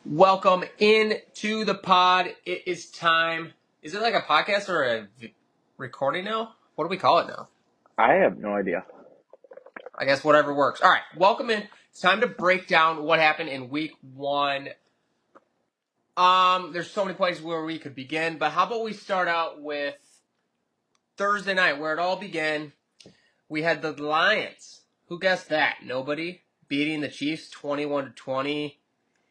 Welcome into the pod. It is time. Is it like a podcast or a recording now? What do we call it now? I have no idea. I guess whatever works. All right, welcome in. It's time to break down what happened in week 1. There's so many places where we could begin, but how about we start out with Thursday night, where it all began. We had the Lions. Who guessed that? Nobody. Beating the Chiefs 21-20.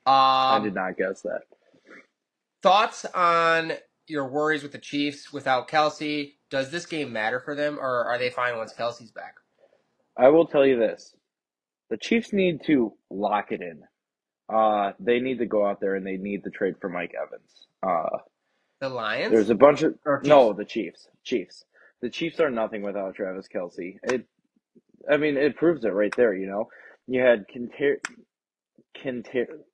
I did not guess that. Thoughts on your worries with the Chiefs without Kelsey? Does this game matter for them, or are they fine once Kelsey's back? I will tell you this. The Chiefs need to lock it in. They need to go out there and they need to trade for Mike Evans. The Lions? There's a bunch of... Or Chiefs? No, the Chiefs. The Chiefs are nothing without Travis Kelsey. It proves it right there, you know. You had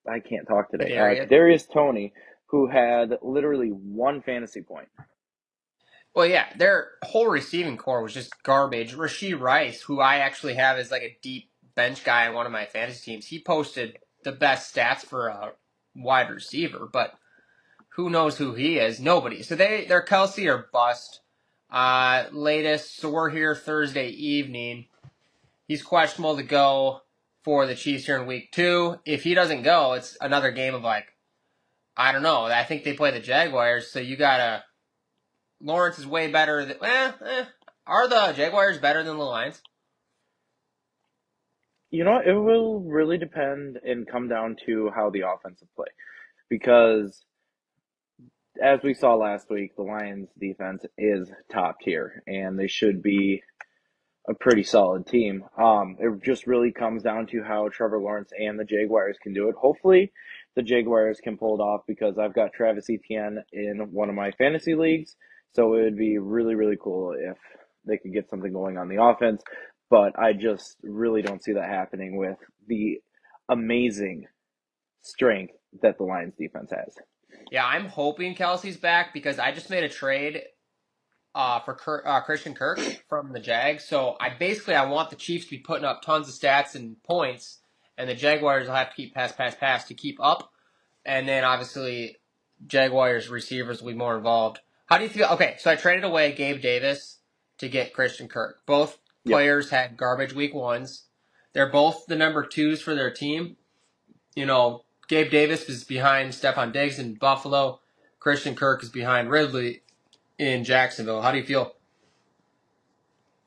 I can't talk today. Kadarius Toney, who had literally 1 fantasy point. Well, yeah, their whole receiving core was just garbage. Rashee Rice, who I actually have as like a deep bench guy on one of my fantasy teams, he posted the best stats for a wide receiver, but who knows who he is? Nobody. So they're Kelsey or bust. Latest, so we're here Thursday evening. He's questionable to go for the Chiefs here in week 2. If he doesn't go, it's another game of I don't know. I think they play the Jaguars, so you gotta... Lawrence is way better than... Are the Jaguars better than the Lions? You know, it will really depend and come down to how the offensive play. Because, as we saw last week, the Lions' defense is top tier, and they should be a pretty solid team. It just really comes down to how Trevor Lawrence and the Jaguars can do it. Hopefully, the Jaguars can pull it off because I've got Travis Etienne in one of my fantasy leagues, so it would be really, really cool if they could get something going on the offense. But I just really don't see that happening with the amazing strength that the Lions defense has. Yeah, I'm hoping Kelsey's back because I just made a trade for Christian Kirk from the Jags. So I want the Chiefs to be putting up tons of stats and points, and the Jaguars will have to keep pass to keep up. And then obviously Jaguars receivers will be more involved. How do you feel? Okay, so I traded away Gabe Davis to get Christian Kirk. Both players had garbage week 1s. They're both the number 2s for their team. You know, Gabe Davis is behind Stephon Diggs in Buffalo. Christian Kirk is behind Ridley in Jacksonville. How do you feel?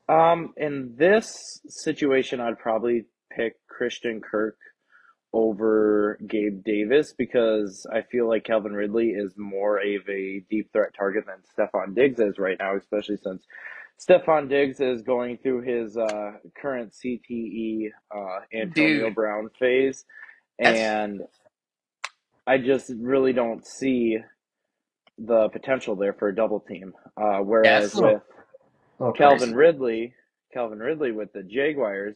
In this situation, I'd probably pick Christian Kirk over Gabe Davis because I feel like Calvin Ridley is more of a deep threat target than Stephon Diggs is right now, especially since Stephon Diggs is going through his current CTE Antonio Brown phase. And I just really don't see the potential there for a double team. Whereas with Calvin Ridley with the Jaguars,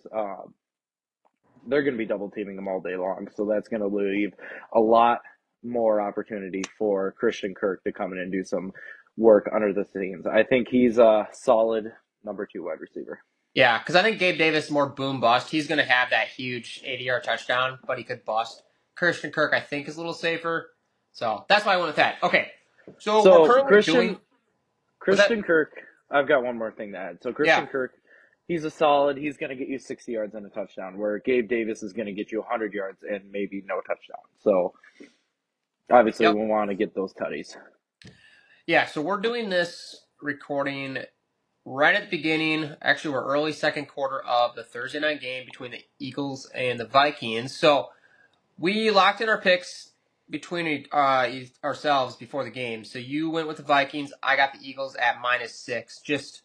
they're going to be double teaming him all day long. So that's going to leave a lot more opportunity for Christian Kirk to come in and do some work under the scenes. I think he's a solid number 2 wide receiver. Yeah, because I think Gabe Davis is more boom bust. He's going to have that huge 80-yard touchdown, but he could bust. Christian Kirk, I think, is a little safer. So that's why I went with that. Okay. So we're currently Christian Kirk, I've got one more thing to add. So Christian Kirk, he's he's going to get you 60 yards and a touchdown, where Gabe Davis is going to get you 100 yards and maybe no touchdown. So obviously we want to get those tutties. Yeah, so we're doing this recording right at the beginning. Actually, we're early second quarter of the Thursday night game between the Eagles and the Vikings. So we locked in our picks between ourselves before the game. So you went with the Vikings. I got the Eagles at -6. Just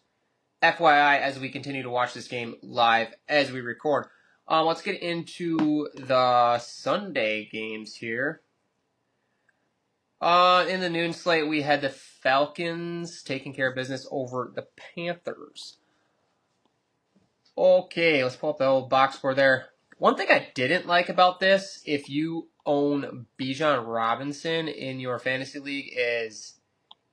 FYI, as we continue to watch this game live as we record. Let's get into the Sunday games here. In the noon slate, we had the Falcons taking care of business over the Panthers. Okay, let's pull up the old box score there. One thing I didn't like about this, if you own Bijan Robinson in your fantasy league, is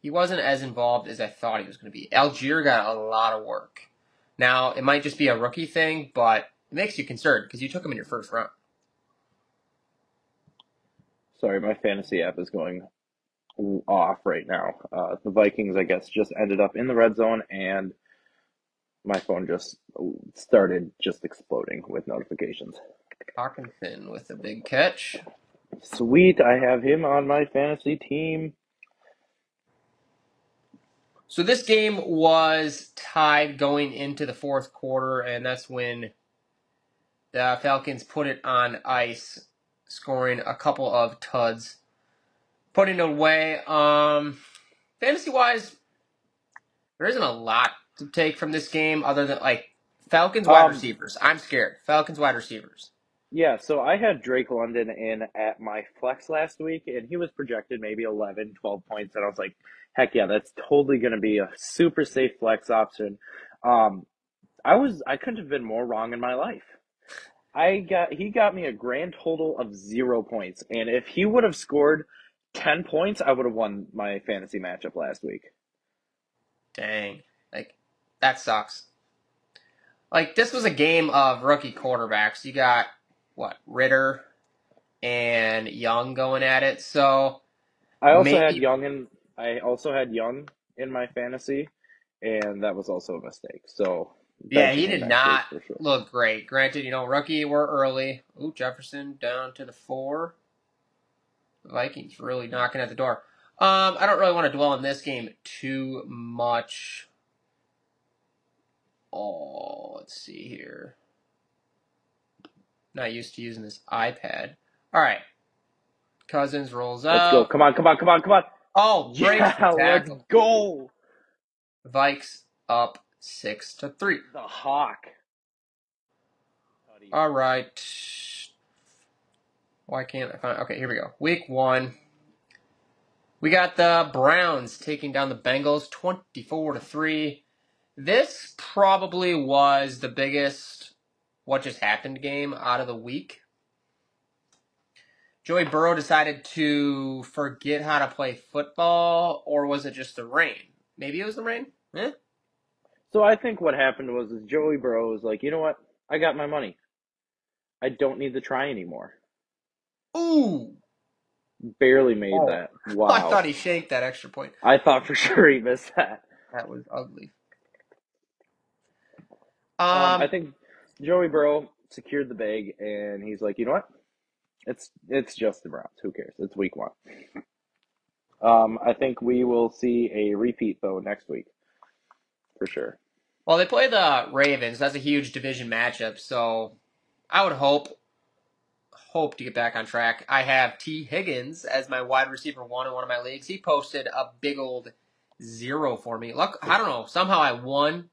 he wasn't as involved as I thought he was going to be. Algier got a lot of work. Now, it might just be a rookie thing, but it makes you concerned because you took him in your first round. Sorry, my fantasy app is going off right now. The Vikings, I guess, just ended up in the red zone, and my phone just started just exploding with notifications. Hawkinson with a big catch. Sweet, I have him on my fantasy team. So this game was tied going into the fourth quarter, and that's when the Falcons put it on ice, scoring a couple of tuds, putting it away. Fantasy wise, there isn't a lot to take from this game other than like Falcons wide Um, receivers. I'm scared. Falcons wide receivers. yeah, so I had Drake London in at my flex last week, and he was projected maybe 11, 12 points, and I was like, heck yeah, that's totally going to be a super safe flex option. Um, I couldn't have been more wrong in my life. He got me a grand total of 0 points, and if he would have scored 10 points, I would have won my fantasy matchup last week. Dang, like that sucks. Like this was a game of rookie quarterbacks. You got what Ritter and Young going at it. So I also had maybe Young in I also had Young in my fantasy, and that was also a mistake. So yeah, he benching him did next week not for sure. look great. Granted, rookie were early. Ooh, Jefferson down to the 4. Vikings really knocking at the door. I don't really want to dwell on this game too much. Oh, let's see here. Not used to using this iPad. All right, Cousins rolls Let's go. out. Come on, come on, come on, come on. Oh, breaks the Yeah, let's tackle. go. Vikes up 6-3. The Hawk. All right. Why can't I find? Okay, here we go. Week 1. We got the Browns taking down the Bengals 24-3. This probably was the biggest what just happened game out of the week. Joey Burrow decided to forget how to play football, or was it just the rain? Maybe it was the rain? Eh? So I think what happened was is Joey Burrow was like, you know what? I got my money. I don't need to try anymore. Ooh! Barely made Oh, that. I Wow. thought he shanked that extra point. I thought for sure he missed that. That was ugly. I think Joey Burrow secured the bag, and he's like, you know what? It's just the Browns. Who cares? It's week 1. I think we will see a repeat though next week for sure. Well, they play the Ravens. That's a huge division matchup, so I would hope to get back on track. I have T. Higgins as my wide receiver 1 in one of my leagues. He posted a big old 0 for me. Look, I don't know. Somehow I won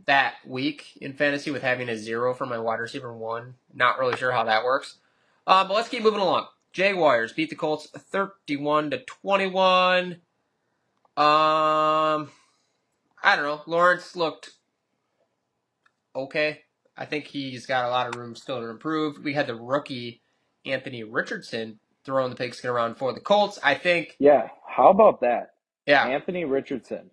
that week in fantasy with having a 0 for my wide receiver 1. Not really sure how that works. But let's keep moving along. Jaguars beat the Colts 31-21. I don't know. Lawrence looked okay. I think he's got a lot of room still to improve. We had the rookie Anthony Richardson throwing the pigskin around for the Colts. I think, Yeah, how about that? yeah. Anthony Richardson,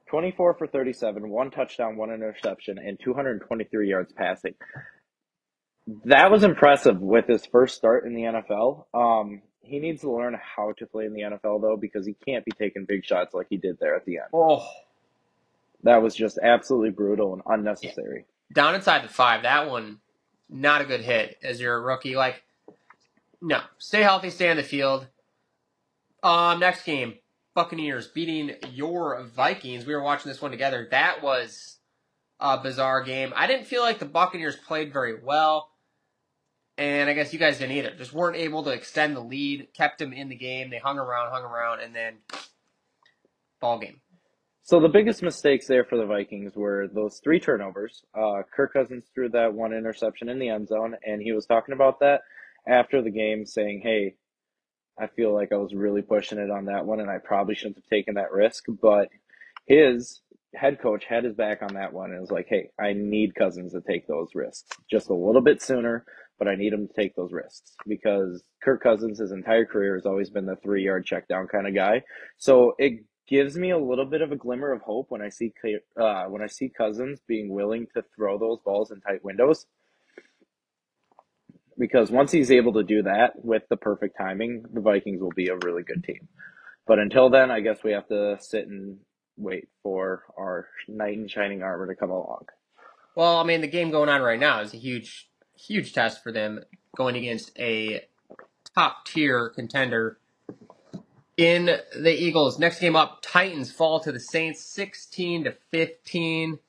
24 for 37, 1 touchdown, 1 interception, and 223 yards passing. That was impressive with his first start in the NFL. He needs to learn how to play in the NFL though, because he can't be taking big shots like he did there at the end. Oh, That was just absolutely brutal and unnecessary. down inside the 5. That one, not a good hit as you're a rookie. Like, no. Stay healthy, stay on the field. Next game, Buccaneers beating your Vikings. We were watching this one together. That was a bizarre game. I didn't feel like the Buccaneers played very well, and I guess you guys didn't either. Just weren't able to extend the lead, kept them in the game. They hung around, and then ball game. So the biggest mistakes there for the Vikings were those 3 turnovers. Kirk Cousins threw that 1 interception in the end zone, and he was talking about that after the game, saying, "Hey, I feel like I was really pushing it on that one, and I probably shouldn't have taken that risk." But his head coach had his back on that one and was like, "Hey, I need Cousins to take those risks just a little bit sooner, but I need him to take those risks because Kirk Cousins, his entire career, has always been the 3 yard check down kind of guy. So it gives me a little bit of a glimmer of hope when I see Cousins being willing to throw those balls in tight windows. because once he's able to do that with the perfect timing, the Vikings will be a really good team. But until then, I guess we have to sit and wait for our knight in shining armor to come along. Well, I mean, the game going on right now is a huge, huge test for them going against a top tier contender in the Eagles. Next game up, Titans fall to the Saints 16-15.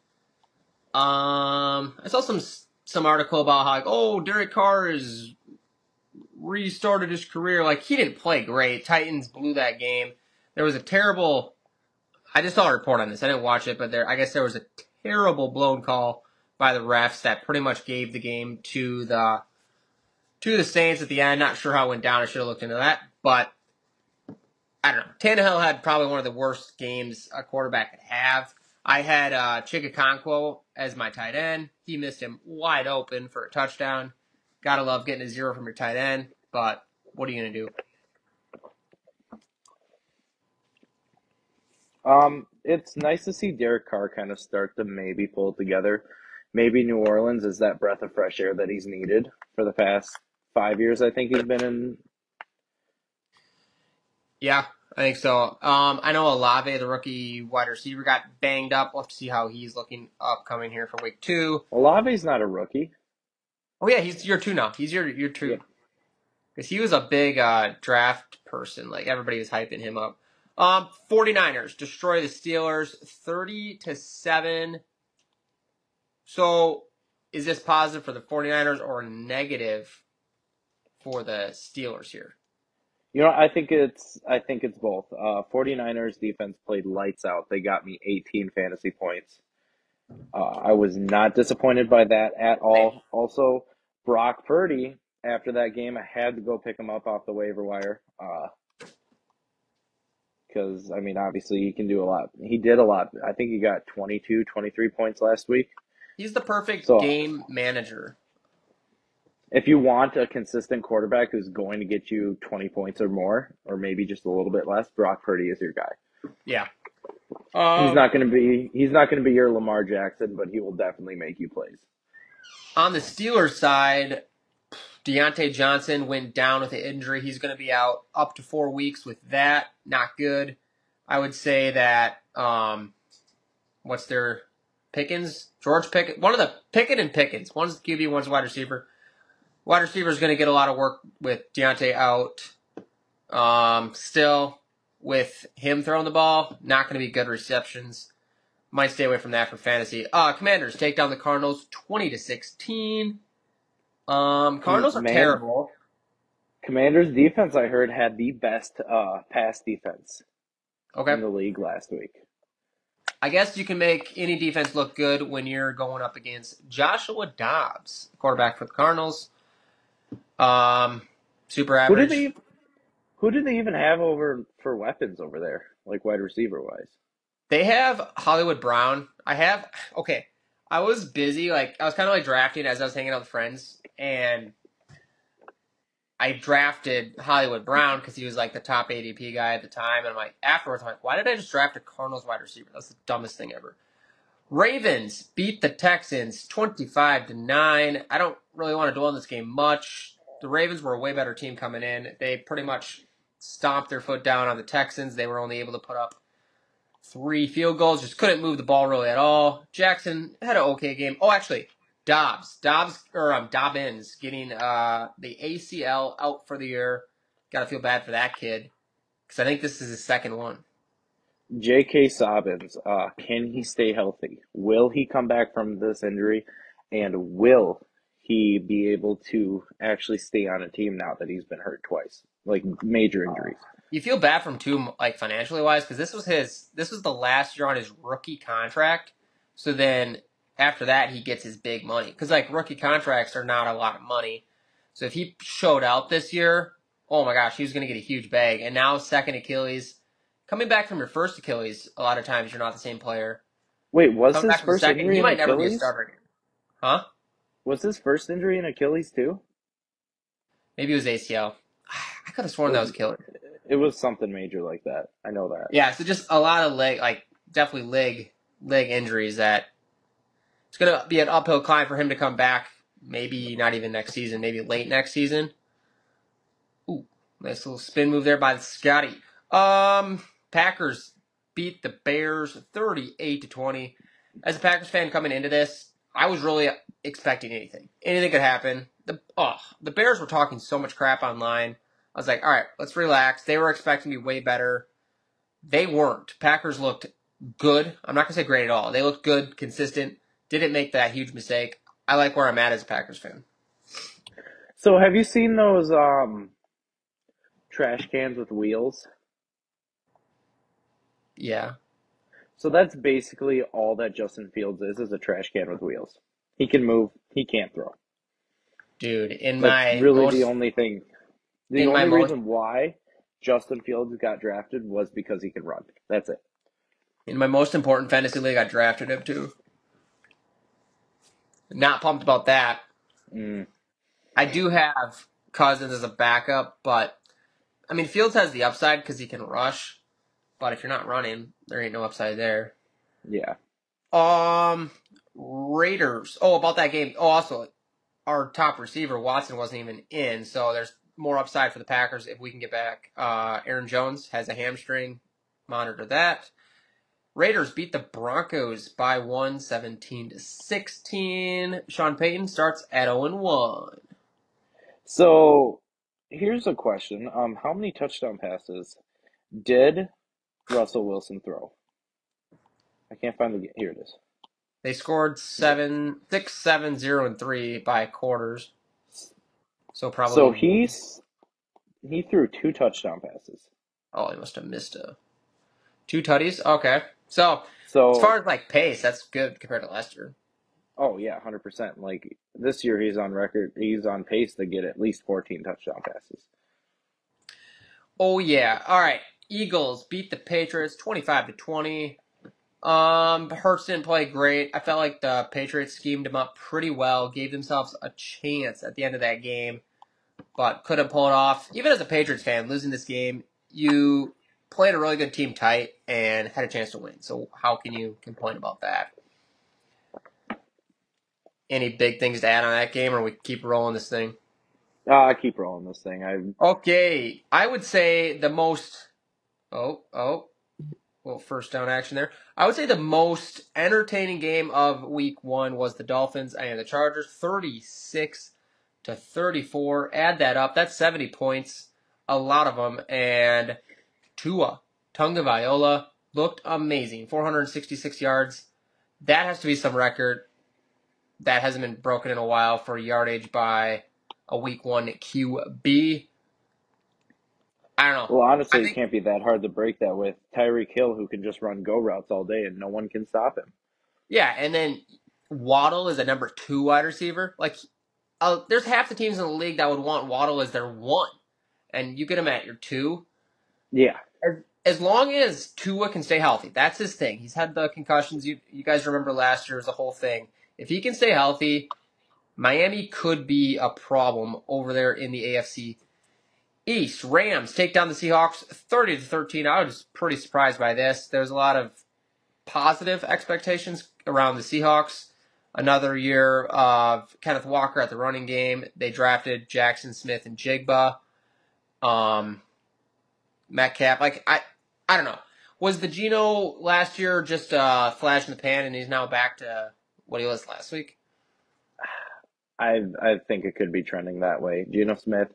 I saw some article about how, like, oh, Derek Carr has restarted his career. Like, he didn't play great. Titans blew that game. There was a terrible, I just saw a report on this. I didn't watch it, but I guess there was a terrible blown call by the refs that pretty much gave the game to the Saints at the end. Not sure how it went down. I should have looked into that, but I don't know. Tannehill had probably one of the worst games a quarterback could have. I had Chigakonkwo as my tight end. He missed him wide open for a touchdown. Gotta love getting a 0 from your tight end, but what are you gonna do? It's nice to see Derek Carr kind of start to maybe pull it together. Maybe New Orleans is that breath of fresh air that he's needed for the past 5 years. I think he's been in. Yeah, I think so. I know Olave, the rookie wide receiver, got banged up. We'll have to see how he's looking upcoming here for week 2. Olave's not a rookie. Oh yeah, he's year 2 now. He's year 2. Yeah. Because he was a big draft person. Like, everybody was hyping him up. 49ers destroy the Steelers 30-7. So, is this positive for the 49ers or negative for the Steelers here? I think it's both. 49ers defense played lights out. They got me 18 fantasy points. I was not disappointed by that at all. Also, Brock Purdy, after that game, I had to go pick him up off the waiver wire. Because, I mean, obviously he can do a lot. He did a lot. I think he got 22, 23 points last week. He's the perfect So, game manager. if you want a consistent quarterback who's going to get you 20 points or more, or maybe just a little bit less, Brock Purdy is your guy. Yeah. He's not going to be your Lamar Jackson, but he will definitely make you plays. On the Steelers side, Deontay Johnson went down with an injury. He's going to be out up to 4 weeks with that. Not good. I would say that, what's their Pickens? George Pickens. One of the Pickett and Pickens. One's QB, one's wide receiver. Wide receiver is going to get a lot of work with Deontay out. Still, with him throwing the ball, not going to be good receptions. Might stay away from that for fantasy. Commanders take down the Cardinals 20-16. Cardinals are terrible. Commanders defense, I heard, had the best pass defense in the league last week. I guess you can make any defense look good when you're going up against Joshua Dobbs, quarterback for the Cardinals. Super average. Who did they even have over for weapons over there, like wide receiver wise? They have Hollywood Brown. I was busy, I was kind of like drafting as I was hanging out with friends, and I drafted Hollywood Brown because he was like the top ADP guy at the time, and afterwards I'm like, why did I just draft a Cardinals wide receiver? That's the dumbest thing ever. Ravens beat the Texans 25-9. I don't really want to dwell on this game much. The Ravens were a way better team coming in. They pretty much stomped their foot down on the Texans. They were only able to put up 3 field goals. Just couldn't move the ball really at all. Jackson had an okay game. Oh, actually, Dobbins getting the ACL out for the year. Got to feel bad for that kid because I think this is his second one. J.K. Dobbins, can he stay healthy? Will he come back from this injury? And will he be able to actually stay on a team now that he's been hurt twice, like major injuries? You feel bad for him too, like financially wise, because this was the last year on his rookie contract. So then after that, he gets his big money because like rookie contracts are not a lot of money. So if he showed out this year, oh my gosh, he was going to get a huge bag. And now second Achilles. Coming back from your first Achilles, a lot of times you're not the same player. Wait, was his first injury he in might never be a Achilles? starter again. Huh? Was his first injury in Achilles too? Maybe it was ACL. I could have sworn that was Achilles. It was something major like that. I know that. Yeah, so just a lot of leg injuries that it's going to be an uphill climb for him to come back maybe not even next season, maybe late next season. Ooh, nice little spin move there by the Scotty. Packers beat the Bears 38-20. As a Packers fan coming into this, I was really expecting anything. Anything could happen. The Bears were talking so much crap online. I was like, all right, let's relax. They were expecting to be way better. They weren't. Packers looked good. I'm not going to say great at all. They looked good, consistent, didn't make that huge mistake. I like where I'm at as a Packers fan. So have you seen those trash cans with wheels? Yeah. So that's basically all that Justin Fields is a trash can with wheels. He can move, he can't throw. Dude, That's really the only thing. The in my only most reason why Justin Fields got drafted was because he can run. That's it. in my most important fantasy league, I drafted him too. Not pumped about that. Mm, I do have Cousins as a backup, but I mean Fields has the upside because he can rush. But if you're not running, there ain't no upside there. yeah. Raiders. Oh, about that game. Oh, also, our top receiver Watson wasn't even in, so there's more upside for the Packers if we can get back. Aaron Jones has a hamstring. Monitor that. Raiders beat the Broncos by 17-16. Sean Payton starts at 0-1. So here's a question. How many touchdown passes did Russell Wilson throw? I can't find the here it is. They scored 6, 7, 0, and 3 by quarters. So So probably. he threw 2 touchdown passes. Oh, he must have missed 2 tutties. Okay. So as far So as like pace, that's good compared to last year. oh yeah, 100%. Like this year he's on record. He's on pace to get at least 14 touchdown passes. Oh yeah. All right. Eagles beat the Patriots 25-20. Hurts didn't play great. I felt like the Patriots schemed him up pretty well, gave themselves a chance at the end of that game, but couldn't pull it off. Even as a Patriots fan, losing this game, you played a really good team tight and had a chance to win. So how can you complain about that? Any big things to add on that game, or we keep rolling this thing? I keep rolling this thing. Okay, I would say the most. Well, first down action there. I would say the most entertaining game of week 1 was the Dolphins and the Chargers, 36-34. Add that up. That's 70 points. A lot of them. And Tua Tagovailoa looked amazing. 466 yards. That has to be some record. That hasn't been broken in a while for yardage by a week 1 QB. I don't know. Well, I honestly, it think can't be that hard to break that with Tyreek Hill, who can just run go routes all day and no one can stop him. Yeah, and then Waddle is a number 2 wide receiver. Like, there's half the teams in the league that would want Waddle as their 1, and you get him at your 2. Yeah, As long as Tua can stay healthy, that's his thing. He's had the concussions. You guys remember last year was the whole thing. If he can stay healthy, Miami could be a problem over there in the AFC East. Rams take down the Seahawks 30-13. I was pretty surprised by this. There's a lot of positive expectations around the Seahawks. Another year of Kenneth Walker at the running game. They drafted Jackson Smith and Jigba. Metcalf. I don't know. Was the Geno last year just a flash in the pan and he's now back to what he was last week? I think it could be trending that way. Geno Smith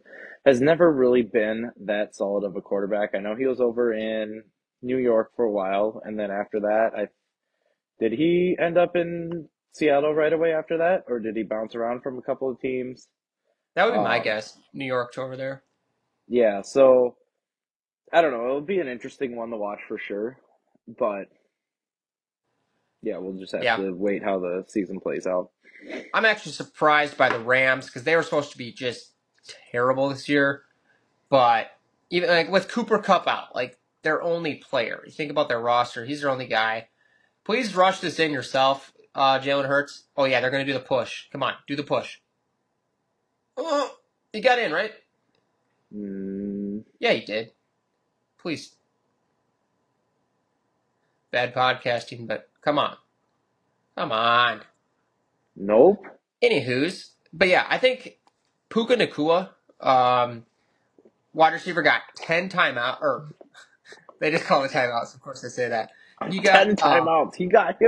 has never really been that solid of a quarterback. I know he was over in New York for a while, and then after that, I did he end up in Seattle right away after that, or did he bounce around from a couple of teams? That would be my Um, guess. New York to over there. yeah, so I don't know. It'll be an interesting one to watch for sure, but yeah, we'll just have Yeah. to wait how the season plays out. I'm actually surprised by the Rams because they were supposed to be just terrible this year. But even like with Cooper Kupp out, like their only player. You think about their roster, he's their only guy. Please rush this in yourself, Jalen Hurts. Oh yeah, they're gonna do the push. Come on, do the push. Oh, he got in, right? Mm, Yeah, he did. Please. Bad podcasting, but come on. Come on. nope. Anywho's, But yeah, I think Puka Nakua, wide receiver, got 10 timeout, or they just call it timeouts. Of course, they say that. You got, 10 timeouts. He got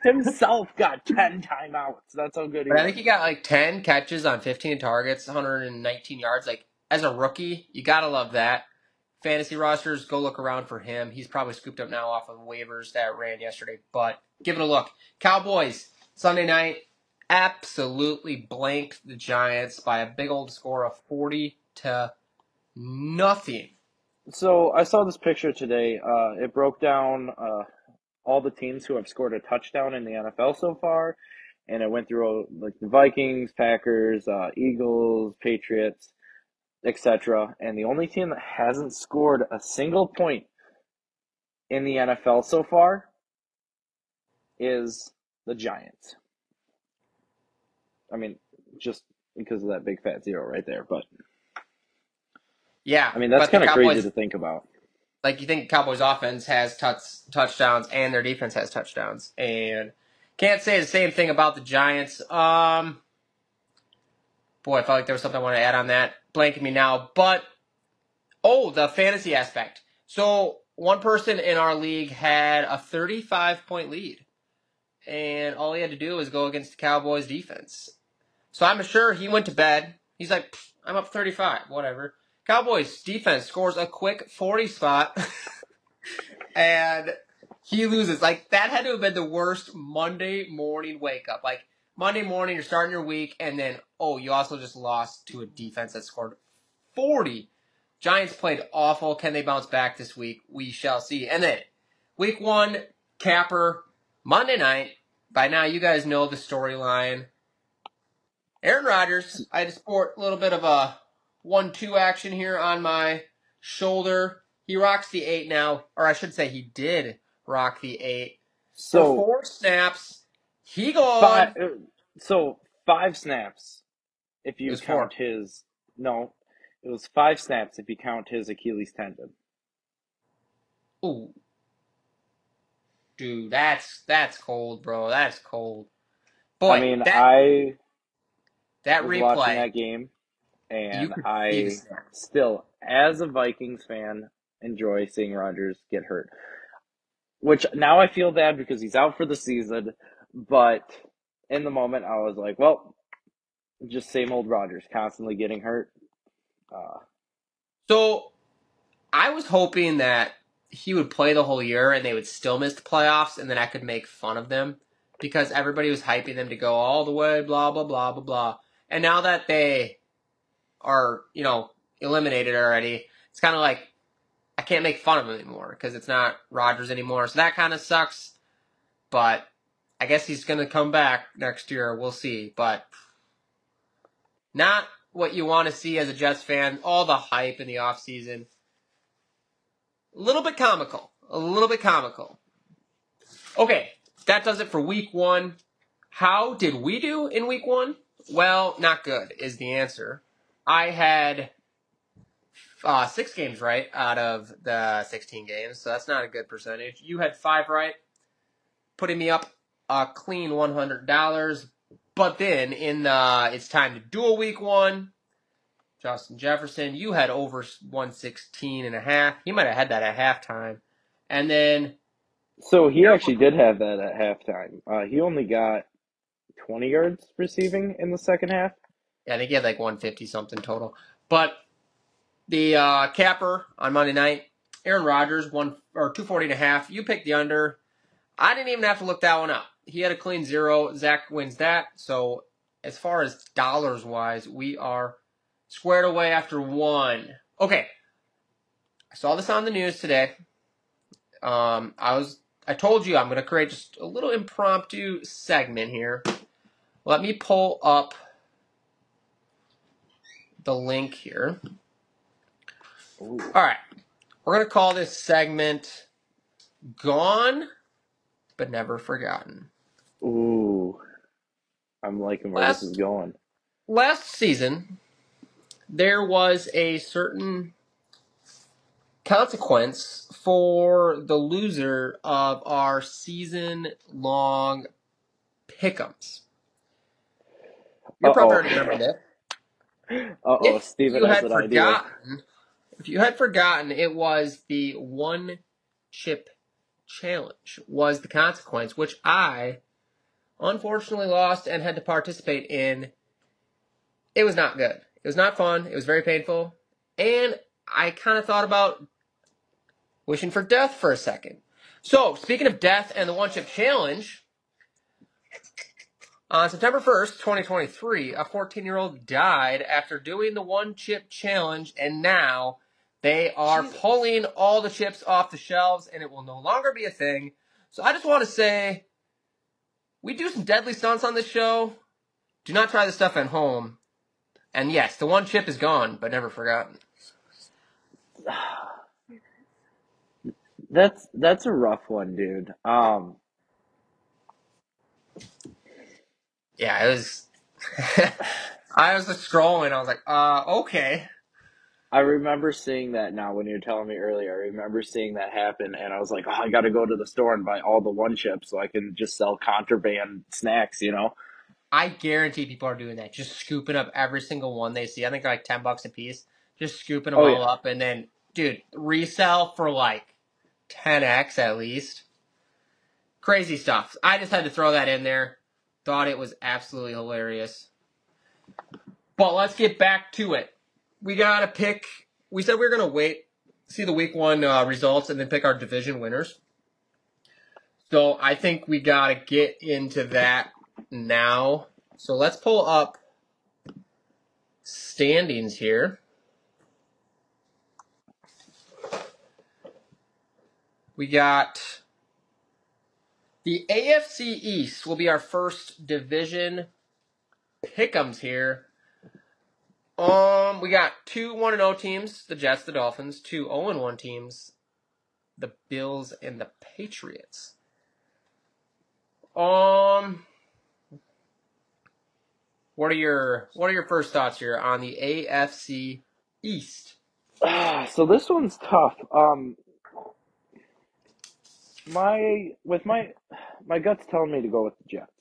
himself got 10 timeouts. That's how good he but I think was. he got like 10 catches on 15 targets, 119 yards. Like as a rookie, you gotta love that. Fantasy rosters, go look around for him. He's probably scooped up now off of waivers that ran yesterday, but give it a look. Cowboys, Sunday night, absolutely blanked the Giants by a big old score of 40-0. So I saw this picture today. It broke down all the teams who have scored a touchdown in the NFL so far, and it went through like the Vikings, Packers, Eagles, Patriots, etc. And the only team that hasn't scored a single point in the NFL so far is the Giants. I mean, just because of that big fat zero right there. But Yeah, I mean, that's but the kind of crazy Cowboys, to think about. like you think Cowboys offense has touchdowns and their defense has touchdowns, and can't say the same thing about the Giants. Boy, I felt like there was something I want to add on that. Blanking me now, but the fantasy aspect. So one person in our league had a 35-point lead, and all he had to do was go against the Cowboys defense. So I'm sure he went to bed. He's like, I'm up 35, whatever. Cowboys defense scores a quick 40 spot, and he loses. Like, that had to have been the worst Monday morning wake up. Like, Monday morning, you're starting your week, and then, you also just lost to a defense that scored 40. Giants played awful. Can they bounce back this week? We shall see. And then, week one, capper, Monday night. By now, you guys know the storyline. Aaron Rodgers, I had to sport a little bit of a 1-2 action here on my shoulder. He rocks the 8 now, or I should say he did rock the 8. For So 4 snaps, he five. gone. So 5 snaps if It you was 4. count his. No, it was 5 snaps if you count his Achilles tendon. Ooh, dude, that's cold, bro. That's cold. I Boy, mean, that I that was watching replay, that game, you and could see the I snap. still, as a Vikings fan, enjoy seeing Rodgers get hurt. Which now I feel bad because he's out for the season, but in the moment I was like, well, just same old Rodgers, constantly getting hurt. Uh, So I was hoping that he would play the whole year and they would still miss the playoffs, and then I could make fun of them because everybody was hyping them to go all the way, blah, blah, blah, blah, blah. And now that they are, eliminated already, it's kind of like I can't make fun of him anymore because it's not Rodgers anymore. So that kind of sucks. But I guess he's going to come back next year. We'll see. But not what you want to see as a Jets fan. All the hype in the offseason. A little bit comical. A little bit comical. Okay, that does it for week one. How did we do in week one? Well, not good is the answer. I had 6 games right out of the 16 games, so that's not a good percentage. You had 5 right, putting me up a clean $100. But then in the it's time to duel week one, Justin Jefferson, you had over 116.5. He might have had that at halftime. And then so he actually did have that at halftime. He only got 20 yards receiving in the second half. yeah, I think he had like 150 something total. But the capper on Monday night, Aaron Rodgers, 240.5. You picked the under. I didn't even have to look that one up. He had a clean 0. Zach wins that. So as far as dollars wise, we are squared away after 1. Okay, I saw this on the news today. I told you I'm going to create just a little impromptu segment here. Let me pull up the link here. Ooh. All right, we're going to call this segment Gone But Never Forgotten. Ooh, I'm liking where this is going. Last season, there was a certain consequence for the loser of our season-long pick'ems. You're probably Uh-oh. already remembering it. Uh-oh, If Steven you has had an idea. forgotten, if you had forgotten, it was the one chip challenge was the consequence, which I unfortunately lost and had to participate in. It was not good. It was not fun. It was very painful. And I kind of thought about wishing for death for a second. So, speaking of death and the one chip challenge, on September 1st, 2023, a 14-year-old died after doing the one chip challenge, and now they are pulling all the chips off the shelves, and it will no longer be a thing. So I just want to say, we do some deadly stunts on this show. Do not try this stuff at home. And yes, the one chip is gone, but never forgotten. That's a rough one, dude. Yeah, it was. I was just scrolling. I was like, okay. I remember seeing that now when you were telling me earlier. I remember seeing that happen, and I was like, oh, I got to go to the store and buy all the one chips so I can just sell contraband snacks, you know? I guarantee people are doing that, just scooping up every single one they see. I think they're like $10 a piece, just scooping them Oh, all yeah. up, and then, dude, resell for like 10x at least. Crazy stuff. I just had to throw that in there. Thought it was absolutely hilarious. But let's get back to it. We gotta pick. We said we were gonna wait, see the week one results, and then pick our division winners. So I think we gotta get into that now. So let's pull up standings here. We got the AFC East will be our first division pick'ems here. We got two 1-0 teams, the Jets, the Dolphins, two 0-1 teams, the Bills and the Patriots. What are your first thoughts here on the AFC East? So this one's tough. My gut's telling me to go with the Jets,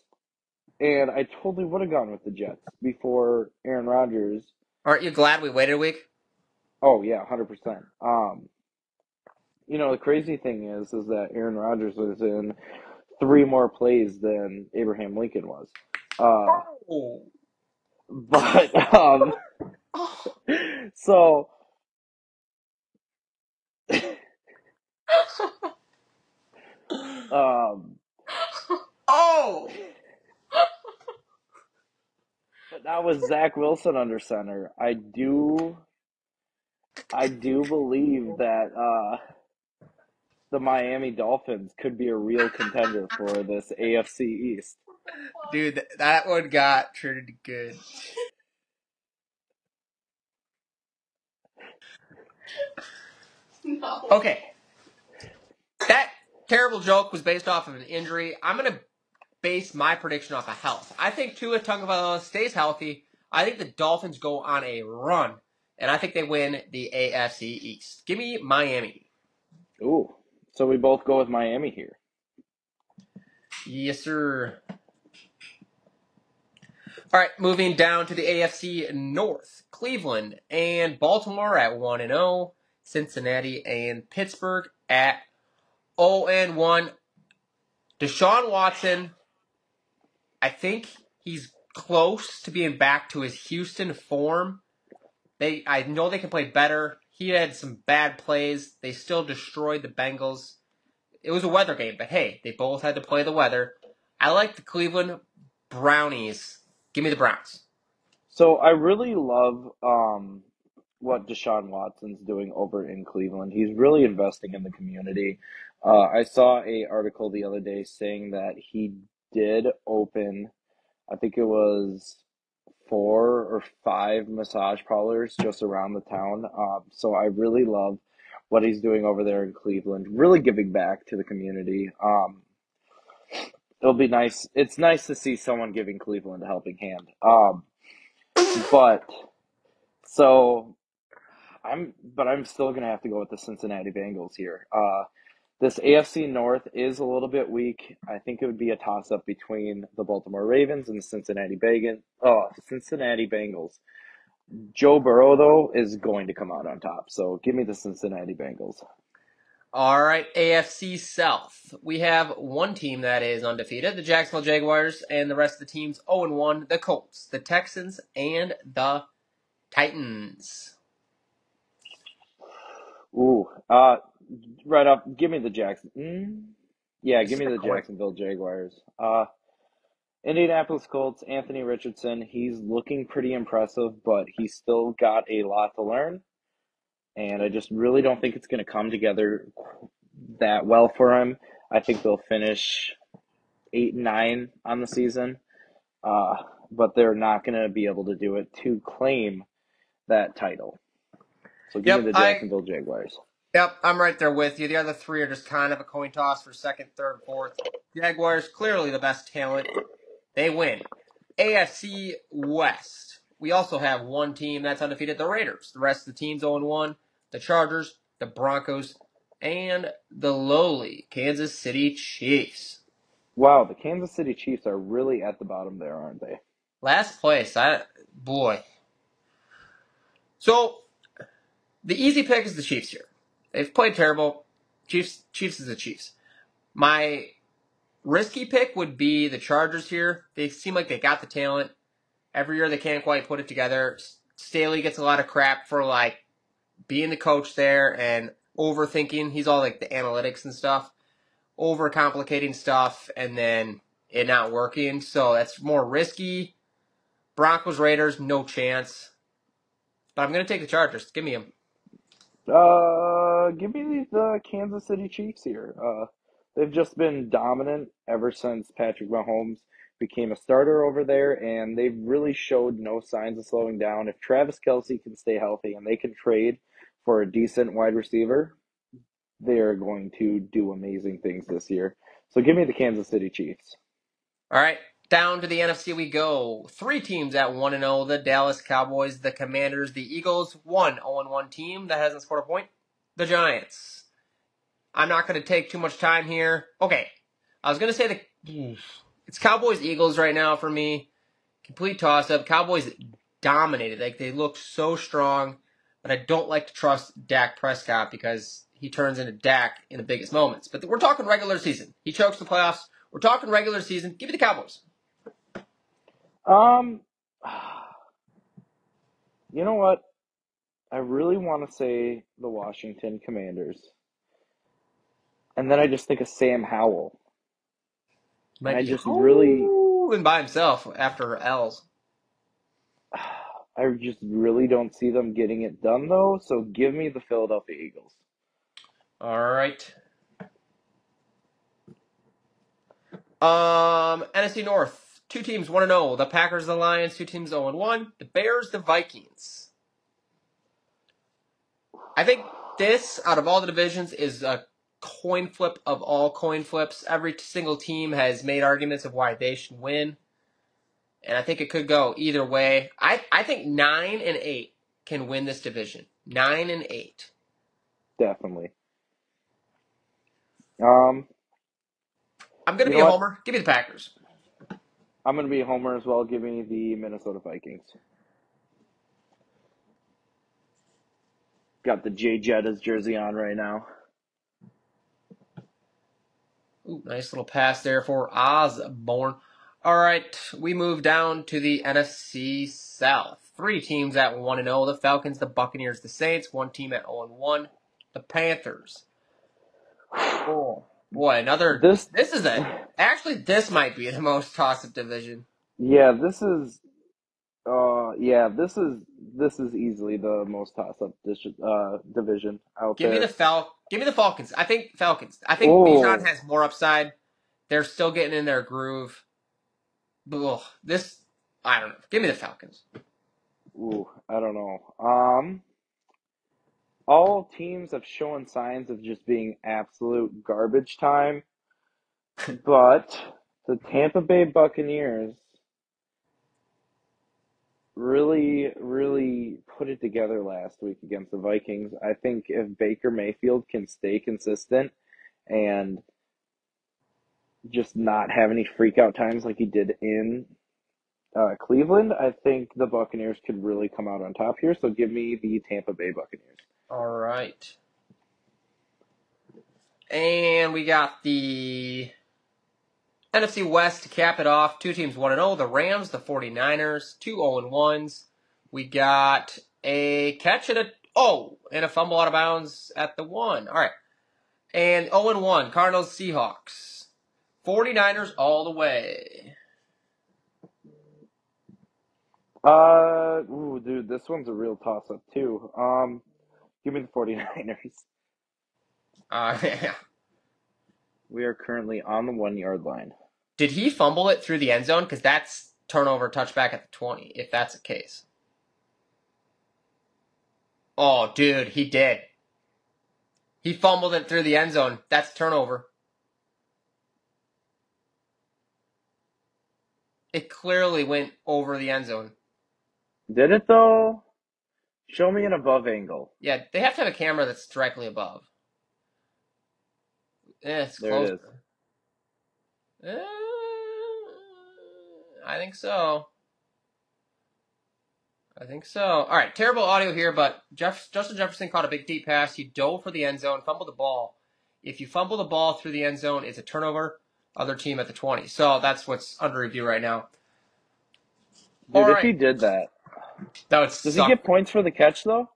and I totally would have gone with the Jets before Aaron Rodgers. Aren't you glad we waited a week? Oh yeah, 100%. The crazy thing is that Aaron Rodgers was in three more plays than Abraham Lincoln was. Uh, Oh. but so um, Oh. but now with Zach Wilson under center, I do believe that the Miami Dolphins could be a real contender for this AFC East. Dude, that one got pretty good. No. Okay. That terrible joke was based off of an injury. I'm going to base my prediction off of health. I think Tua Tagovailoa stays healthy. I think the Dolphins go on a run, and I think they win the AFC East. Give me Miami. Ooh, so we both go with Miami here. Yes, sir. All right, moving down to the AFC North. Cleveland and Baltimore at 1-0. Cincinnati and Pittsburgh at 0-1. Deshaun Watson, I think he's close to being back to his Houston form. I know they can play better. He had some bad plays. They still destroyed the Bengals. It was a weather game, but hey, they both had to play the weather. I like the Cleveland Brownies. Give me the Browns. So I really love what Deshaun Watson's doing over in Cleveland. He's really investing in the community. I saw a article the other day saying that he did open, I think it was 4 or 5 massage parlors just around the town. So I really love what he's doing over there in Cleveland, really giving back to the community. It'll be nice. It's nice to see someone giving Cleveland a helping hand. But so I'm still gonna have to go with the Cincinnati Bengals here. This AFC North is a little bit weak. I think it would be a toss up between the Baltimore Ravens and the Cincinnati Bengals. Joe Burrow though is going to come out on top. So give me the Cincinnati Bengals. All right, AFC South. We have one team that is undefeated, the Jacksonville Jaguars, and the rest of the teams 0-1, the Colts, the Texans, and the Titans. Ooh, right up. Give me the Jackson. Yeah, This give is me a the coin. Jacksonville Jaguars. Indianapolis Colts, Anthony Richardson. He's looking pretty impressive, but he's still got a lot to learn. And I just really don't think it's going to come together that well for him. I think they'll finish 8-9 on the season, uh, but they're not going to be able to do it to claim that title. So give me Yep, the Jacksonville Jaguars. Yep, I'm right there with you. The other three are just kind of a coin toss for second, third, fourth. Jaguars, clearly the best talent. They win. AFC West. We also have one team that's undefeated, the Raiders. The rest of the teams 0-1. The Chargers, the Broncos, and the lowly Kansas City Chiefs. Wow, the Kansas City Chiefs are really at the bottom there, aren't they? Last place. Boy. So, the easy pick is the Chiefs here. They've played terrible. Chiefs is the Chiefs. My risky pick would be the Chargers here. They seem like they got the talent. Every year they can't quite put it together. Staley gets a lot of crap for like being the coach there and overthinking. He's all like the analytics and stuff, overcomplicating stuff, and then it not working. So that's more risky. Broncos, Raiders, no chance. But I'm gonna take the Chargers. Give me them. Give me the Kansas City Chiefs here. They've just been dominant ever since Patrick Mahomes became a starter over there, and they've really showed no signs of slowing down. If Travis Kelce can stay healthy and they can trade for a decent wide receiver, they are going to do amazing things this year. So give me the Kansas City Chiefs. All right, down to the NFC we go. Three teams at 1-0: the Dallas Cowboys, the Commanders, the Eagles. One 0-1 team that hasn't scored a point, the Giants. I'm not going to take too much time here. Okay, I was going to say it's Cowboys Eagles right now for me. Complete toss up. Cowboys dominated. Like they look so strong, but I don't like to trust Dak Prescott because he turns into Dak in the biggest moments. But we're talking regular season. He chokes the playoffs. We're talking regular season. Give me the Cowboys. Um, you know what? I really want to say the Washington Commanders. And then I just think of Sam Howell. He And might I be just really, howling by himself after L's. I just really don't see them getting it done though. So give me the Philadelphia Eagles. All right. NFC North. Two teams 1-0. The Packers, the Lions. Two teams 0-1. The Bears, the Vikings. I think this, out of all the divisions, is a coin flip of all coin flips. Every single team has made arguments of why they should win. And I think it could go either way. I think 9-8 can win this division. 9-8. Definitely. Um, I'm going to you be know a what? homer. Give me the Packers. I'm going to be a homer as well. Give me the Minnesota Vikings. Got the Jay Jettas jersey on right now. Ooh, nice little pass there for Osborne. All right, we move down to the NFC South. Three teams at 1-0. The Falcons, the Buccaneers, the Saints. One team at 0-1. The Panthers. Oh, boy, another. This, This is a. Actually, this might be the most toss-up division. yeah, this is, this is easily the most toss-up division out there. Give me the Falcons. I think Falcons. I think Bijan Oh, has more upside. They're still getting in their groove. But this, I don't know. Give me the Falcons. I don't know. All teams have shown signs of just being absolute garbage time, but the Tampa Bay Buccaneers really, really put it together last week against the Vikings. I think if Baker Mayfield can stay consistent and just not have any freak out times like he did in Cleveland, I think the Buccaneers could really come out on top here. So give me the Tampa Bay Buccaneers. All right. And we got the NFC West to cap it off. Two teams 1-0. The Rams, the 49ers, two 0-1s. We got a catch and a fumble out of bounds at the 1. All right. And 0-1, Cardinals, Seahawks. 49ers all the way. Dude, this one's a real toss-up too. Give me the 49ers. Yeah. We are currently on the 1-yard line. Did he fumble it through the end zone? Because that's turnover touchback at the 20, if that's the case. Oh, dude, he did. He fumbled it through the end zone. That's turnover. It clearly went over the end zone. Did it though? Show me an above angle. Yeah, they have to have a camera that's directly above. It's There close. it is. I think so. All right, terrible audio here, but Justin Jefferson caught a big deep pass. He dove for the end zone, fumbled the ball. If you fumble the ball through the end zone, it's a turnover. Other team at the 20. So that's what's under review right now. Dude, if he did that, does he get points for the catch though?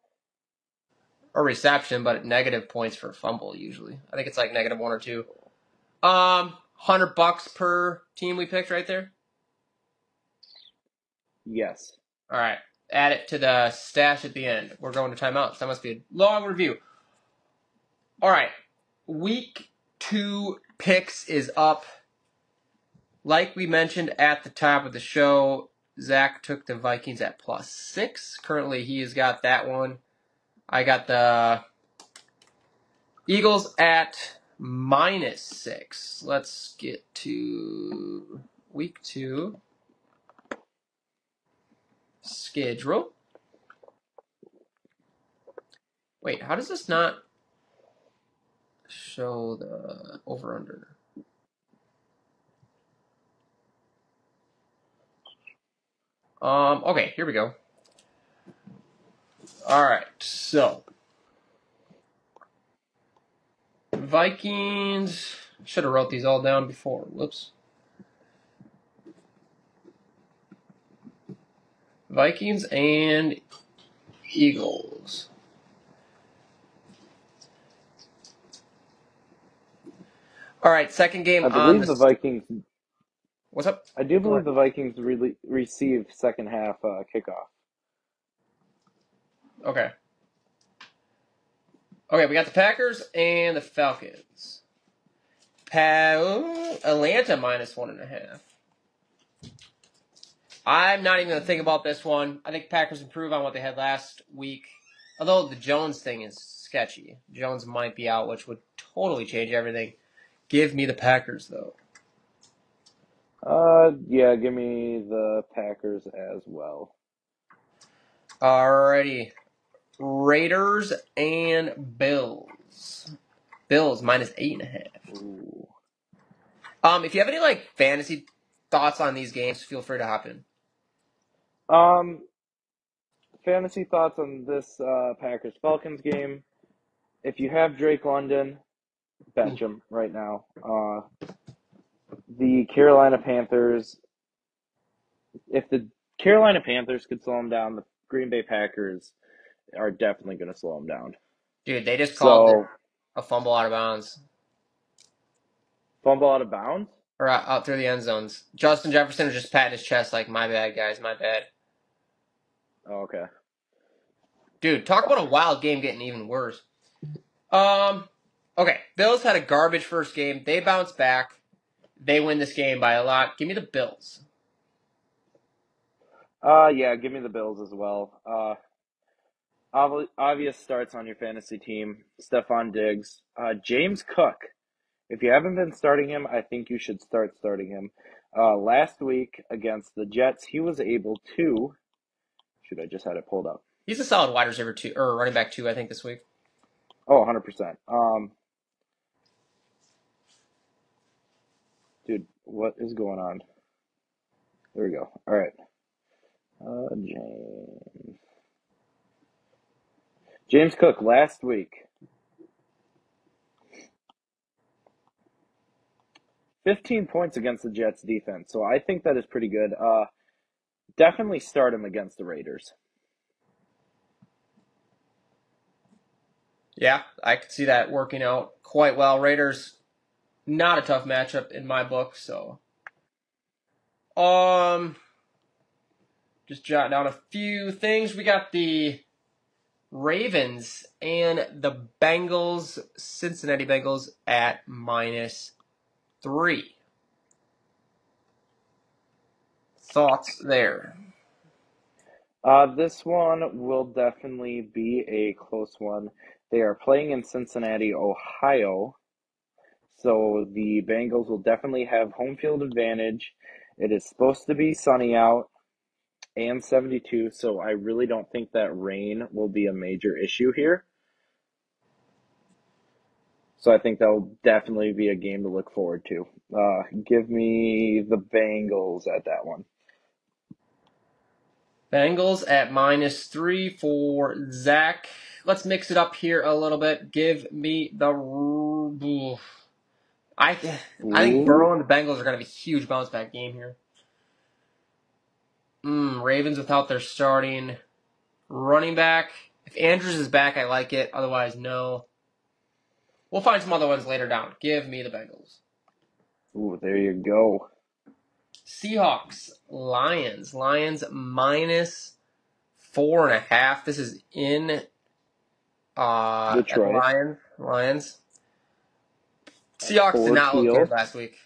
Or reception, but negative points for fumble usually. I think it's like -1 or 2. $100 per team we picked right there. Yes. All right. Add it to the stash at the end. We're going to timeout. So that must be a long review. All right. Week 2 picks is up. Like we mentioned at the top of the show, Zach took the Vikings at +6. Currently, he has got that one. I got the Eagles at -6. Let's get to week 2 schedule. Wait, how does this not show the over-under? Okay, here we go. All right, so Vikings. Should have wrote these all down before. Whoops. Vikings and Eagles. All right, second game. I believe the Vikings. What's up? I do believe the Vikings receive second half kickoff. Okay. Okay, we got the Packers and the Falcons. Atlanta -1.5. I'm not even going to think about this one. I think Packers improve on what they had last week. Although the Jones thing is sketchy. Jones might be out, which would totally change everything. Give me the Packers, though. Yeah, give me the Packers as well. Alrighty. Raiders and Bills. Bills -8.5. Ooh. If you have any fantasy thoughts on these games, feel free to hop in. Fantasy thoughts on this Packers Falcons game. If you have Drake London, bench him right now. The Carolina Panthers. If the Carolina Panthers could slow him down, the Green Bay Packers are definitely going to slow him down. Dude, they just called a fumble out of bounds. Fumble out of bounds? Or out through the end zones. Justin Jefferson was just patting his chest like, my bad, guys, my bad. Oh, okay. Dude, talk about a wild game getting even worse. Okay, Bills had a garbage first game. They bounced back. They win this game by a lot. Give me the Bills. Yeah, give me the Bills as well. Obvious starts on your fantasy team. Stephon Diggs. James Cook. If you haven't been starting him, I think you should start starting him. Last week against the Jets, he was able to. Shoot, I just had it pulled up. He's a solid wide receiver 2, or running back 2, I think, this week. Oh, 100%. what is going on? There we go. All right. James Cook last week, 15 points against the Jets defense. So I think that is pretty good. Definitely start him against the Raiders. Yeah, I could see that working out quite well. Raiders, not a tough matchup in my book, so just jot down a few things. We got the Ravens and the Bengals, Cincinnati Bengals at -3. Thoughts there? This one will definitely be a close one. They are playing in Cincinnati, Ohio. So the Bengals will definitely have home field advantage. It is supposed to be sunny out and 72, so I really don't think that rain will be a major issue here. So I think that will definitely be a game to look forward to. Give me the Bengals at that one. Bengals at -3 for Zach. Let's mix it up here a little bit. Give me the. I think Ooh. Burrow and the Bengals are going to be a huge bounce back game here. Ravens without their starting running back. If Andrews is back, I like it. Otherwise, no. We'll find some other ones later down. Give me the Bengals. Ooh, there you go. Seahawks, Lions. Lions -4.5. This is in at the Detroit. Lions. Seahawks did Ford not look good Field. last week.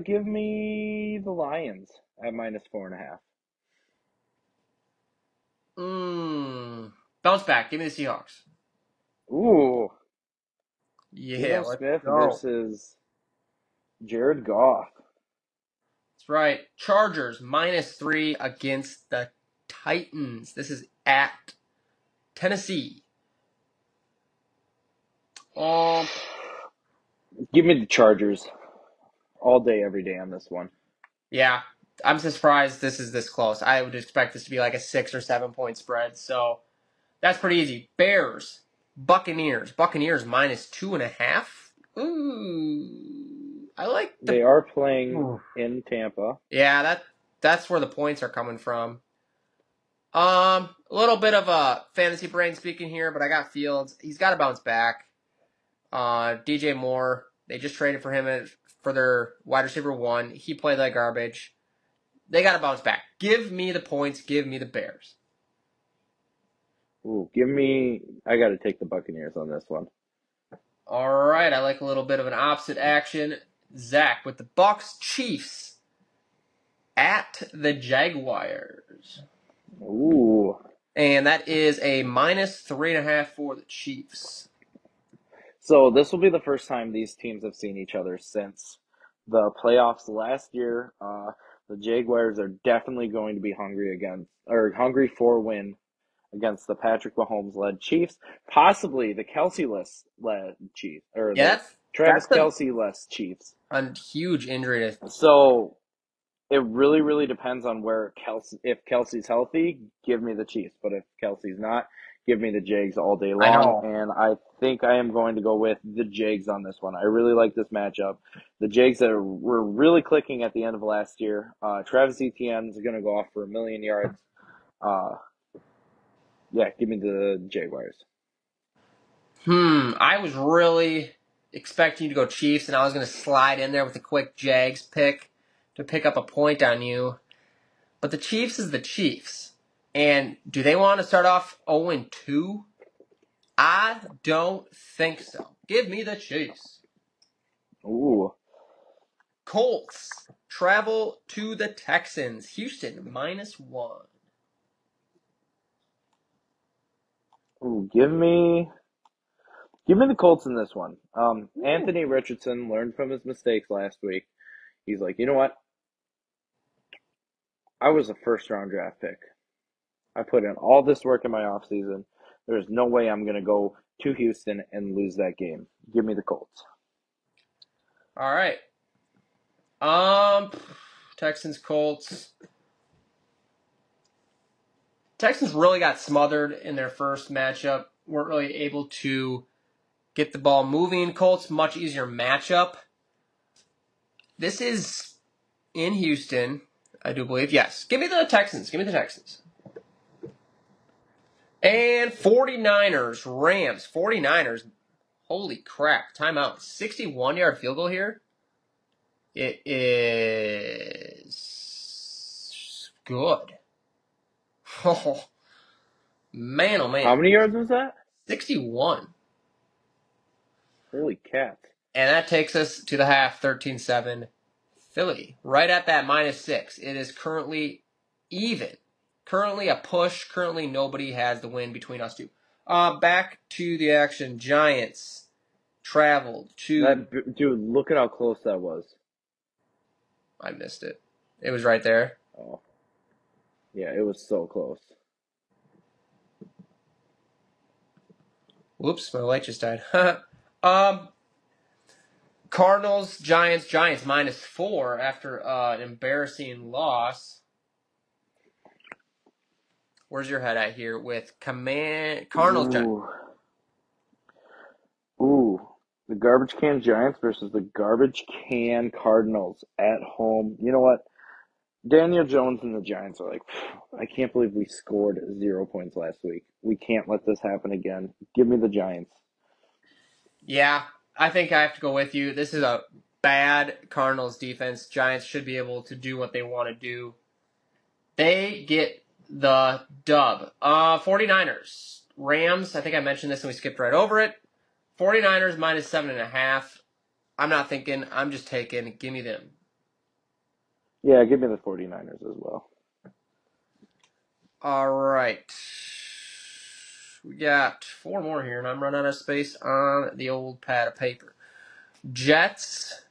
Give me the Lions at -4.5. Bounce back. Give me the Seahawks. Ooh, Yeah, Geno let's Smith go. versus Jared Goff. That's right. Chargers -3 against the Titans. This is at Tennessee. Um, Give me the Chargers all day, every day on this one. yeah, I'm surprised this is this close. I would expect this to be like a 6 or 7 point spread. So that's pretty easy. Bears, Buccaneers. Buccaneers -2.5. Ooh, I like the. They are playing Ooh. in Tampa. Yeah, that's where the points are coming from. A little bit of a fantasy brain speaking here, but I got Fields. He's got to bounce back. DJ Moore, they just traded for him for their wide receiver 1. He played like garbage. They got to bounce back. Give me the points. Give me the Bears. Ooh, give me. I got to take the Buccaneers on this one. All right, I like a little bit of an opposite action. Zach with the Bucks Chiefs at the Jaguars. Ooh. And that is a -3.5 for the Chiefs. So this will be the first time these teams have seen each other since the playoffs last year. The Jaguars are definitely going to be hungry for a win against the Patrick Mahomes led Chiefs, possibly the Kelsey led Chiefs or Yeah, the Travis that's Kelsey less Chiefs. a huge injury to. So it really, really depends on where Kelsey. If Kelsey's healthy, give me the Chiefs. But if Kelsey's not, give me the Jags all day I long. know. And I think I am going to go with the Jags on this one. I really like this matchup. The Jags that were really clicking at the end of last year. Travis Etienne is going to go off for 1,000,000 yards. Uh, yeah, give me the Jaguars. I was really expecting you to go Chiefs, and I was going to slide in there with a quick Jags pick to pick up a point on you. But the Chiefs is the Chiefs. And do they want to start off 0-2? I don't think so. Give me the Chiefs. Ooh, Colts travel to the Texans. Houston -1. ooh, give me the Colts in this one. Ooh. Anthony Richardson learned from his mistakes last week. He's like, you know what? I was a first round draft pick. I put in all this work in my offseason. There's no way I'm going to go to Houston and lose that game. Give me the Colts. All right. Texans Colts. Texans really got smothered in their first matchup. Weren't really able to get the ball moving. Colts much easier matchup. This is in Houston, I do believe. Yes. Give me the Texans. Give me the Texans. And 49ers, Rams. 49ers. Holy crap. Timeout. 61-yard field goal here. It is good. Oh, man, oh, man. How many yards was that? 61. Holy cat. And that takes us to the half, 13-7. Philly, right at that -6. It is currently even. Currently a push. Currently nobody has the win between us two. Back to the action. Giants traveled to... Dude, look at how close that was. I missed it. It was right there. Oh. Yeah, it was so close. Whoops, my light just died. Cardinals, Giants -4 after an embarrassing loss. Where's your head at here with Cardinals, Giants? Ooh. The garbage can Giants versus the garbage can Cardinals at home. You know what? Daniel Jones and the Giants are like, I can't believe we scored 0 points last week. We can't let this happen again. Give me the Giants. Yeah, I think I have to go with you. This is a bad Cardinals defense. Giants should be able to do what they want to do. They get the dub. 49ers. Rams, I think I mentioned this and we skipped right over it. 49ers -7.5. I'm not thinking. I'm just taking. Give me them. Yeah, give me the 49ers as well. All right. We got 4 more here, and I'm running out of space on the old pad of paper. Jets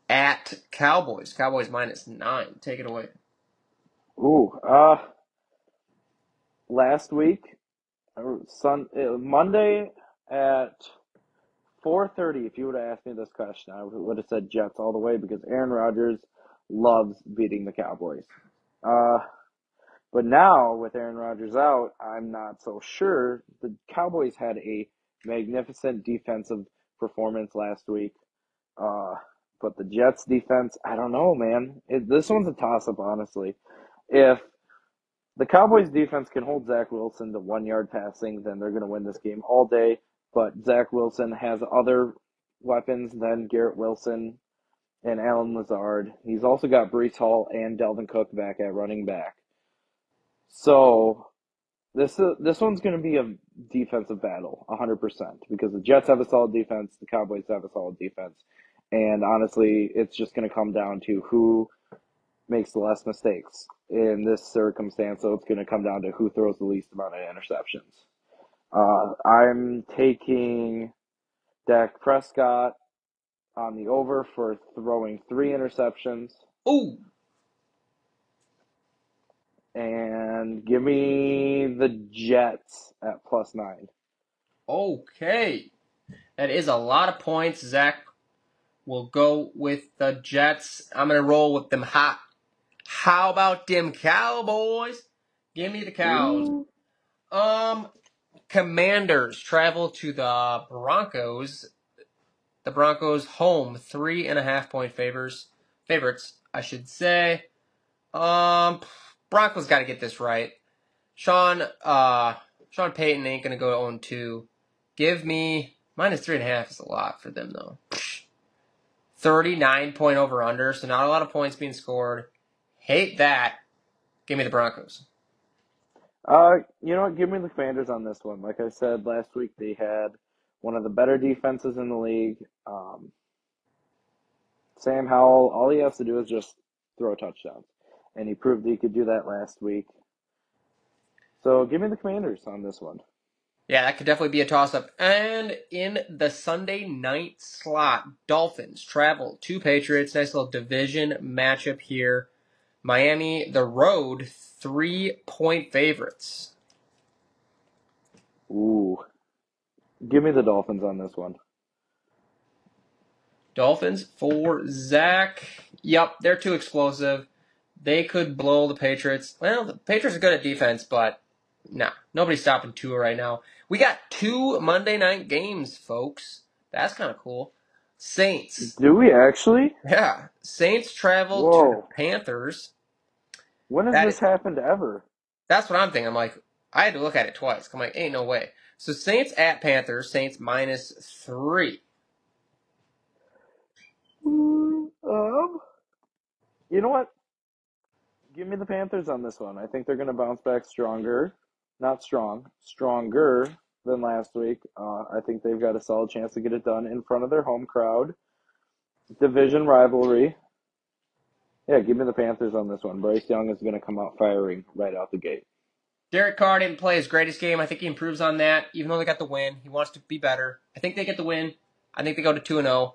at Cowboys. Cowboys -9. Take it away. Ooh, last week, Monday at 4:30, if you would have asked me this question, I would have said Jets all the way because Aaron Rodgers loves beating the Cowboys. But now, with Aaron Rodgers out, I'm not so sure. The Cowboys had a magnificent defensive performance last week. But the Jets defense, I don't know, man. This one's a toss-up, honestly. If the Cowboys defense can hold Zach Wilson to 1 yard passing, then they're going to win this game all day. But Zach Wilson has other weapons than Garrett Wilson and Allen Lazard. He's also got Breece Hall and Delvin Cook back at running back. So this one's going to be a defensive battle, 100%, because the Jets have a solid defense, the Cowboys have a solid defense, and honestly, it's just going to come down to who makes the less mistakes in this circumstance. So it's going to come down to who throws the least amount of interceptions. I'm taking Dak Prescott on the over for throwing 3 interceptions. Ooh. And give me the Jets at +9. Okay. That is a lot of points. Zach will go with the Jets. I'm going to roll with them hot. How about them Cowboys? Give me the Cows. Commanders travel to the Broncos. The Broncos home 3.5-point favorites, I should say. Broncos got to get this right. Sean Payton ain't gonna go 0-2. Give me -3.5 is a lot for them though. 39-point over under, so not a lot of points being scored. Hate that. Give me the Broncos. You know what? Give me the Commanders on this one. Like I said last week, they had one of the better defenses in the league. Sam Howell, all he has to do is just throw touchdowns, and he proved he could do that last week. So give me the Commanders on this one. Yeah, that could definitely be a toss-up. And in the Sunday night slot, Dolphins travel to Patriots. Nice little division matchup here. Miami, the road, 3-point favorites. Ooh. Give me the Dolphins on this one. Dolphins for Zach. Yep, they're too explosive. They could blow the Patriots. Well, the Patriots are good at defense, but nah, nobody's stopping Tua right now. We got 2 Monday night games, folks. That's kind of cool. Saints. Do we actually? Yeah, Saints travel to the Whoa. Panthers. When has this happened ever? That's what I'm thinking. I'm like, I had to look at it twice. I'm like, ain't no way. So Saints at Panthers. Saints -3. You know what? Give me the Panthers on this one. I think they're going to bounce back stronger. Not strong, stronger than last week. I think they've got a solid chance to get it done in front of their home crowd. Division rivalry. Yeah, give me the Panthers on this one. Bryce Young is going to come out firing right out the gate. Derek Carr didn't play his greatest game. I think he improves on that, even though they got the win. He wants to be better. I think they get the win. I think they go to 2-0.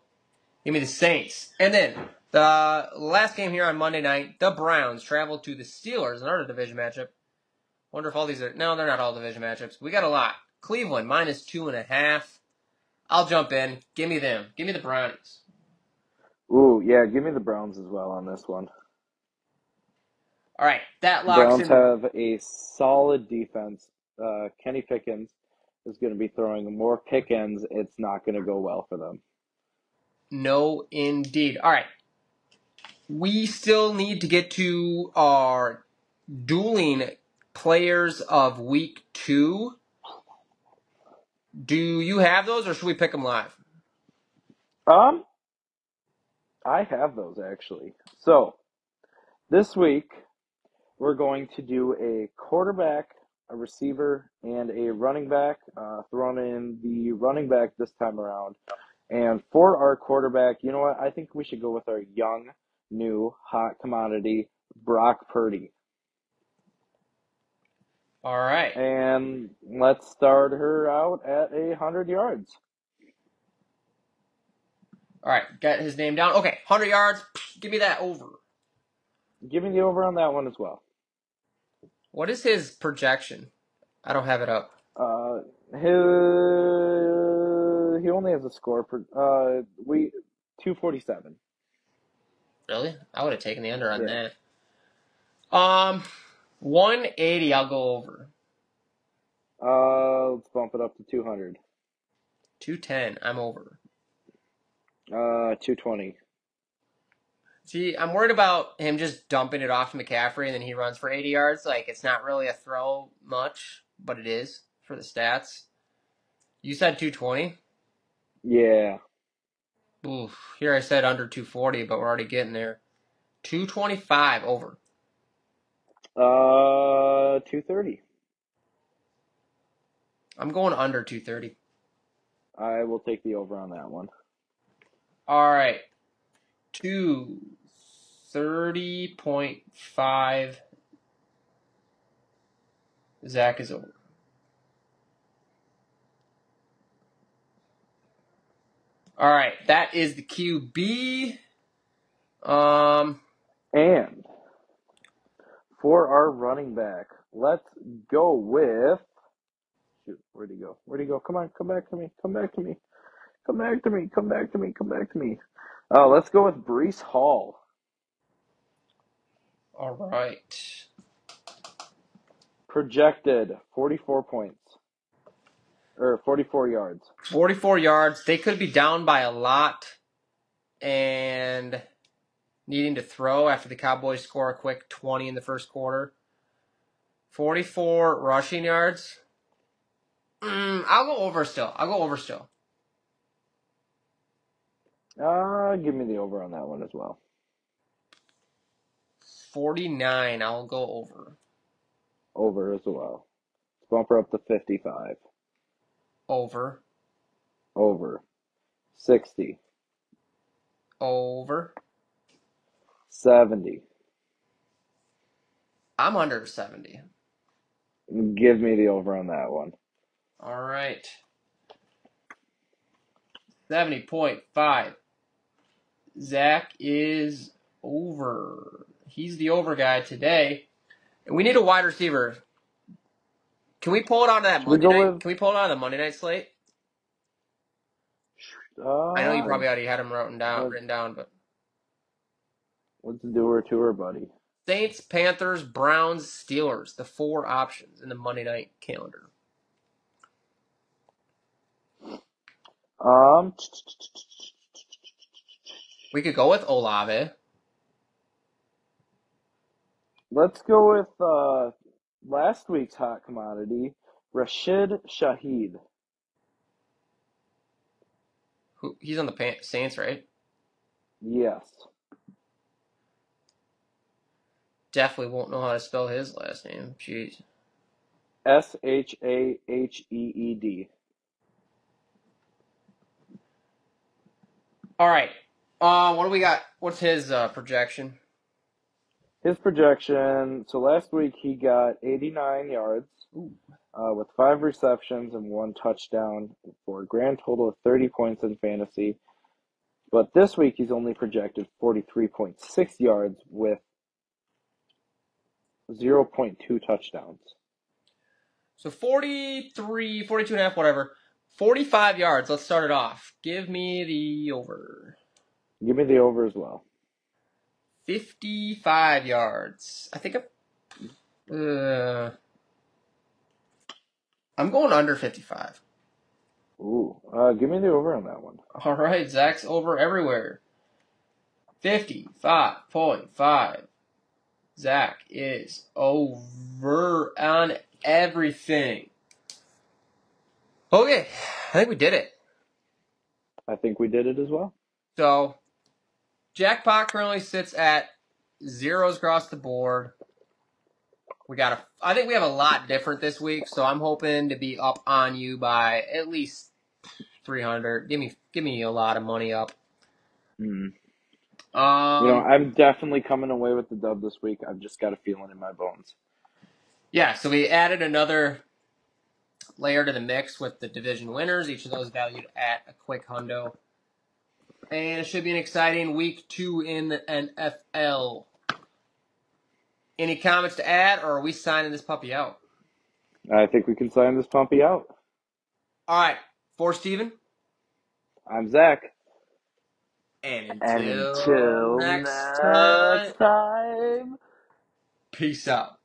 Give me the Saints. And then the last game here on Monday night, the Browns travel to the Steelers, another division matchup. Wonder if all these are... No, they're not all division matchups. We got a lot. Cleveland, -2.5. I'll jump in. Give me them. Give me the Brownies. Ooh, yeah, give me the Browns as well on this one. All right, that The locks Browns in. have a solid defense. Kenny Pickens is going to be throwing more pick-ends. It's not going to go well for them. No, indeed. All right. We still need to get to our dueling players of week 2. Do you have those, or should we pick them live? I have those actually. So this week we're going to do a quarterback, a receiver, and a running back. Throwing in the running back this time around. And for our quarterback, you know what? I think we should go with our young, new, hot commodity, Brock Purdy. All right. And let's start her out at 100 yards. All right. Got his name down. Okay. 100 yards. Give me that over. Give me the over on that one as well. What is his projection? I don't have it up. He only has a score per 247. Really? I would have taken the under on Yeah. that. 180. I'll go over. Let's bump it up to 200. 210. I'm over. 220. See, I'm worried about him just dumping it off to McCaffrey and then he runs for 80 yards. Like, it's not really a throw much, but it is for the stats. You said 220? Yeah. Oof. Here I said under 240, but we're already getting there. 225 over. 230. I'm going under 230. I will take the over on that one. All right. 230.5. Zach is over. All right. That is the QB. And for our running back, let's go with. Shoot, where'd he go? Where'd he go? Come on, come back to me. Come back to me. Come back to me. Come back to me. Come back to me. Let's go with Breece Hall. All right. Projected 44 points. Or 44 yards. 44 yards. They could be down by a lot and needing to throw after the Cowboys score a quick 20 in the first quarter. 44 rushing yards. I'll go over still. Give me the over on that one as well. 49. I'll go over. Over as well. Let's bump her up to 55. Over. Over. 60. Over. 70. I'm under 70. Give me the over on that one. All right. 70.5. Zach is over. He's the over guy today. And we need a wide receiver. Can we pull it out of that Monday night? Can we pull it out of the Monday night slate? I know you probably already had them written down, but let's do her to her, buddy. Saints, Panthers, Browns, Steelers. The 4 options in the Monday night calendar. We could go with Olave. Let's go with last week's hot commodity, Rashid Shaheed. He's on the Saints, right? Yes. Definitely won't know how to spell his last name. Jeez. Shaheed. All right. What do we got? What's his projection? His projection, so last week he got 89 yards with 5 receptions and 1 touchdown for a grand total of 30 points in fantasy. But this week he's only projected 43.6 yards with 0.2 touchdowns. So 43, 42 and a half, whatever. 45 yards. Let's start it off. Give me the over. Give me the over as well. 55 yards. I think I'm going under 55. Ooh, give me the over on that one. All right, Zach's over everywhere. 55.5. Zach is over on everything. Okay, I think we did it. I think we did it as well. So, jackpot currently sits at zeros across the board. I think we have a lot different this week, so I'm hoping to be up on you by at least 300. Give me a lot of money up. I'm definitely coming away with the dub this week. I've just got a feeling in my bones. Yeah, so we added another layer to the mix with the division winners, each of those valued at a quick hundo. And it should be an exciting week 2 in the NFL. Any comments to add, or are we signing this puppy out? I think we can sign this puppy out. All right, for Steven. I'm Zach. And until next time, peace out.